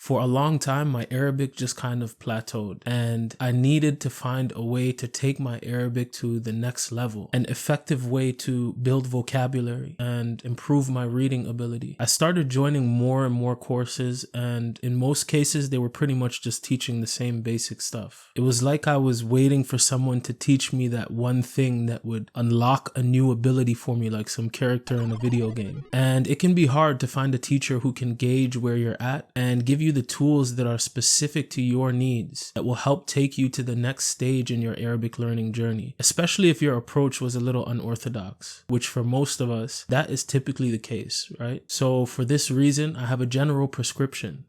For a long time, my Arabic just kind of plateaued, and I needed to find a way to take my Arabic to the next level, an effective way to build vocabulary and improve my reading ability. I started joining more and more courses, and in most cases, they were pretty much just teaching the same basic stuff. It was like I was waiting for someone to teach me that one thing that would unlock a new ability for me, like some character in a video game. And it can be hard to find a teacher who can gauge where you're at and give you the tools that are specific to your needs that will help take you to the next stage in your Arabic learning journey, especially if your approach was a little unorthodox, which for most of us, that is typically the case, right? So for this reason, I have a general prescription.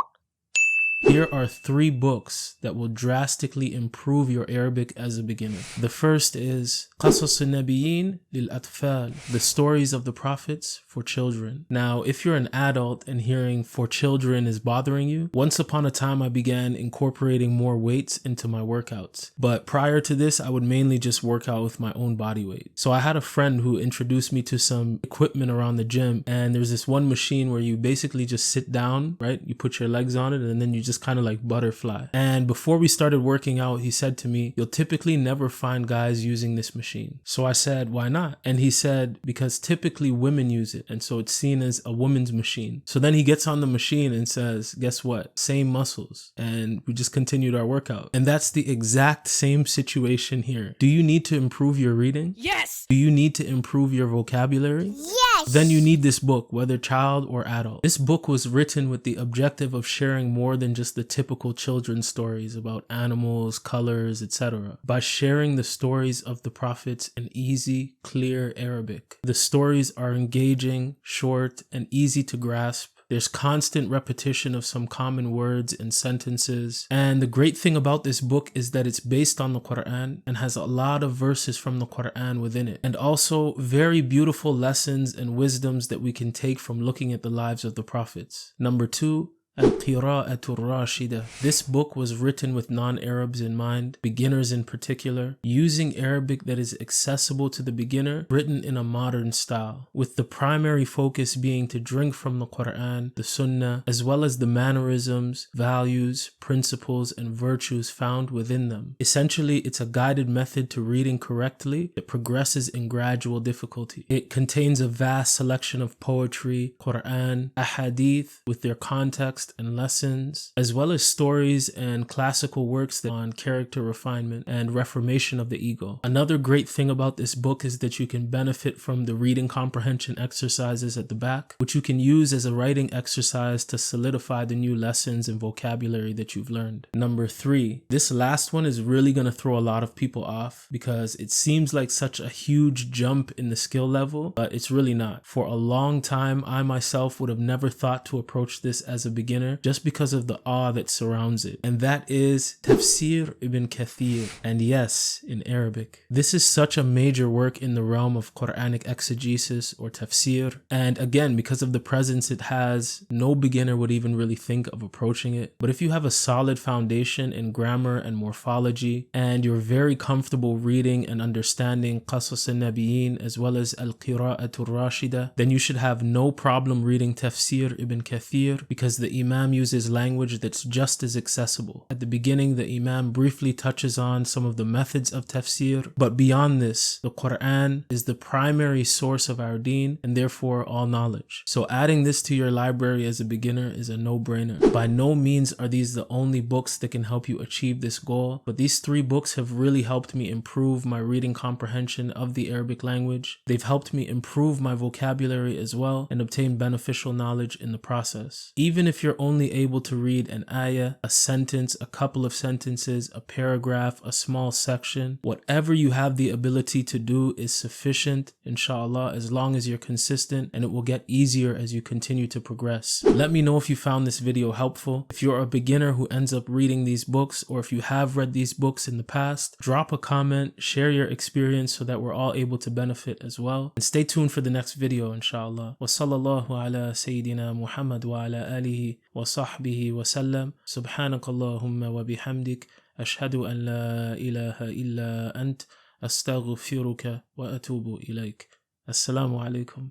Here are 3 books that will drastically improve your Arabic as a beginner. The first is قصص النبيين للأطفال, the stories of the prophets for children. Now, if you're an adult and hearing for children is bothering you, once upon a time I began incorporating more weights into my workouts. But prior to this, I would mainly just work out with my own body weight. So I had a friend who introduced me to some equipment around the gym, and there's this one machine where you basically just sit down, right? You put your legs on it and then you just kind of like butterfly. And before we started working out, he said to me, you'll typically never find guys using this machine. So I said, why not? And he said, because typically women use it, and so it's seen as a woman's machine. So then he gets on the machine and says, guess what? Same muscles. And we just continued our workout. And that's the exact same situation here. Do you need to improve your reading? Yes! Do you need to improve your vocabulary? Yes! Then you need this book, whether child or adult. This book was written with the objective of sharing more than just the typical children's stories about animals, colors, etc. by sharing the stories of the prophets in easy, clear Arabic. The stories are engaging, short, and easy to grasp. There's constant repetition of some common words and sentences. And the great thing about this book is that it's based on the Quran and has a lot of verses from the Quran within it. And also very beautiful lessons and wisdoms that we can take from looking at the lives of the prophets. Number 2, Al-Qira'atu Rashida. This book was written with non-Arabs in mind, beginners in particular, using Arabic that is accessible to the beginner, written in a modern style, with the primary focus being to drink from the Quran, the Sunnah, as well as the mannerisms, values, principles, and virtues found within them. Essentially, it's a guided method to reading correctly that progresses in gradual difficulty. It contains a vast selection of poetry, Quran, ahadith with their context and lessons, as well as stories and classical works on character refinement and reformation of the ego. Another great thing about this book is that you can benefit from the reading comprehension exercises at the back, which you can use as a writing exercise to solidify the new lessons and vocabulary that you've learned. Number 3, this last one is really going to throw a lot of people off because it seems like such a huge jump in the skill level, but it's really not. For a long time, I myself would have never thought to approach this as a beginner just because of the awe that surrounds it. And that is Tafsir ibn Kathir. And yes, in Arabic. This is such a major work in the realm of Quranic exegesis or tafsir. And again, because of the presence it has, no beginner would even really think of approaching it. But if you have a solid foundation in grammar and morphology, and you're very comfortable reading and understanding Qasas al-Nabiyyin as well as Al-Qira'atu Rashida, then you should have no problem reading Tafsir ibn Kathir because the Imam uses language that's just as accessible. At the beginning, the Imam briefly touches on some of the methods of tafsir, but beyond this, the Quran is the primary source of our deen and therefore all knowledge. So adding this to your library as a beginner is a no-brainer. By no means are these the only books that can help you achieve this goal, but these 3 books have really helped me improve my reading comprehension of the Arabic language. They've helped me improve my vocabulary as well and obtain beneficial knowledge in the process. Even if you're only able to read an ayah, a sentence, a couple of sentences, a paragraph, a small section, whatever you have the ability to do is sufficient, inshallah, as long as you're consistent, and it will get easier as you continue to progress. Let me know if you found this video helpful. If you're a beginner who ends up reading these books, or if you have read these books in the past, drop a comment, share your experience so that we're all able to benefit as well. And stay tuned for the next video, inshallah. Wa sallallahu ala Sayyidina Muhammad wa ala alihi وصحبه وسلم سبحانك اللهم وبحمدك أشهد أن لا إله إلا أنت أستغفرك وأتوب إليك. السلام عليكم.